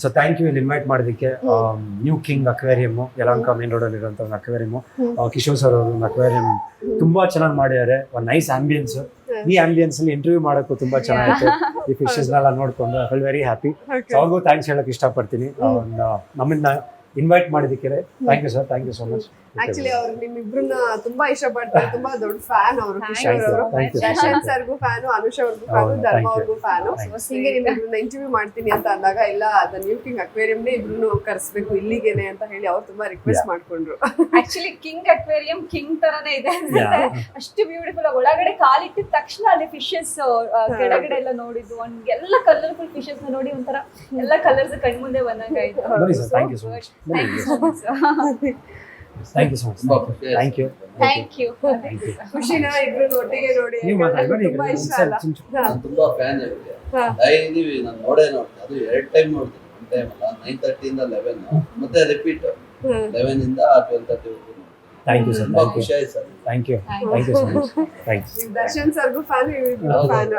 So thank you ಇಲ್ಲಿ invite ಮಾಡೋದಕ್ಕೆ. New king aquarium Yelahanka main ರೋಡಲ್ಲಿ ಇರುವಂಥ ಒಂದು ಅಕ್ವೇರಿಯಮ್. ಕಿಶೋರ್ ಸರ್ ಅವರು ಒಂದು ಅಕ್ವೇರಿಯಂ ತುಂಬಾ ಚೆನ್ನಾಗಿ ಮಾಡಿದ್ದಾರೆ. ಒಂದು ನೈಸ್ ಆಂಬಿಯನ್ಸ್. ಈ ಆಂಬಿಯನ್ಸ್ ಅಲ್ಲಿ ಇಂಟರ್ವ್ಯೂ ಮಾಡೋಕ್ಕೂ ತುಂಬಾ ಚೆನ್ನಾಗಿತ್ತು. ಈ ಫಿಶಸ್ನೆಲ್ಲ ನೋಡ್ಕೊಂಡು ಐ ಫೀಲ್ ವೆರಿ ಹ್ಯಾಪಿ. ಅವ್ರಿಗೂ ಥ್ಯಾಂಕ್ಸ್ ಹೇಳಕ್ ಇಷ್ಟಪಡ್ತೀನಿ. ನಮ್ಮನ್ನ ಇನ್ವೈಟ್ ಮಾಡಿದ್ದಕ್ಕೆ thank you sir, thank you so much. Actually ಅವ್ರು ನಿಮ್ಮಿಬ್ರನ್ನ ತುಂಬಾ ಇಷ್ಟಪಡ್ತಾರೆ, ತುಂಬಾ ದೊಡ್ಡ ಫ್ಯಾನ್ ಅವರು. ಕಿಶೋರ್ ಅವರು ಯಶವಂತ್ ಸರ್ಗೂ ಫ್ಯಾನು, ಅನುಷ್ ಅವ್ರಿಗೂ ಫ್ಯಾನು, ಧರ್ಮ ಅವ್ರಿಗೂ ಫ್ಯಾನು. ಹೀಗೆ ನಿಮ್ಮಿಬ್ರನ್ನ ಇಂಟರ್ವ್ಯೂ ಮಾಡ್ತೀನಿ ಅಂತ ಅಂದಾಗ ಇಲ್ಲ ಅದ ನ್ಯೂ ಕಿಂಗ್ ಅಕ್ವೇರಿಯಂನೇ ಇಬ್ರು ಕರೆಸ್ಬೇಕು ಇಲ್ಲಿಗೆನೆ ಅಂತ ಹೇಳಿ ಅವ್ರು ತುಂಬಾ ರಿಕ್ವೆಸ್ಟ್ ಮಾಡ್ಕೊಂಡ್ರು. ಆಕ್ಚುಲಿ ಕಿಂಗ್ ಅಕ್ವೇರಿಯಂ ಕಿಂಗ್ ತರಾನೇ ಇದೆ ಅನ್ಸುತ್ತೆ. ಅಷ್ಟು ಬ್ಯೂಟಿಫುಲ್. ಒಳಗಡೆ ಕಾಲಿಟ್ಟಿದ ತಕ್ಷಣ ಅಲ್ಲಿ ಫಿಶಸ್ ಕೆಳಗಡೆ ಎಲ್ಲ ನೋಡಿದ್ದು ಎಲ್ಲ ಕಲರ್ಫುಲ್ ಫಿಶಸ್ ನೋಡಿ ಒಂಥರ ಎಲ್ಲ ಕಲರ್ಸ್ ಕಣ್ಮುಂದೆ ಬಂದಂಗಾಯ್ತು. Thank you so much. Thank you so much. Thank you. ಖುಷಿನ ಇಬ್ರು ಒಟ್ಟಿಗೆ ನೋಡಿ ತುಂಬಾ ಇಷ್ಟ ಅಲ್ಲ. ನಾನು ತುಂಬಾ ಫ್ಯಾನ್ ಆಗಿದೆ. ಡೈಲಿ ನಾನು ನೋಡ್ತೀನಿ. ಅದು 2 ಟೈಮ್ ನೋಡ್ತೀನಿ. ಒನ್ ಟೈಮ್ ಅಲ್ಲ, 9:30 ಇಂದ 11 ಮತ್ತೆ ರಿಪೀಟ್ 11 ಇಂದ 12:30 ಥ್ಯಾಂಕ್ ಯು ಸರ್. ತುಂಬಾ ಖುಷಿ ಆಯ್ತು sir. Thank you, thank you so much. Thanks. Darshan ಸರ್ಗೂ ಫ್ಯಾನ್, ಇವ್ರಿಗೂ ಫ್ಯಾನ್.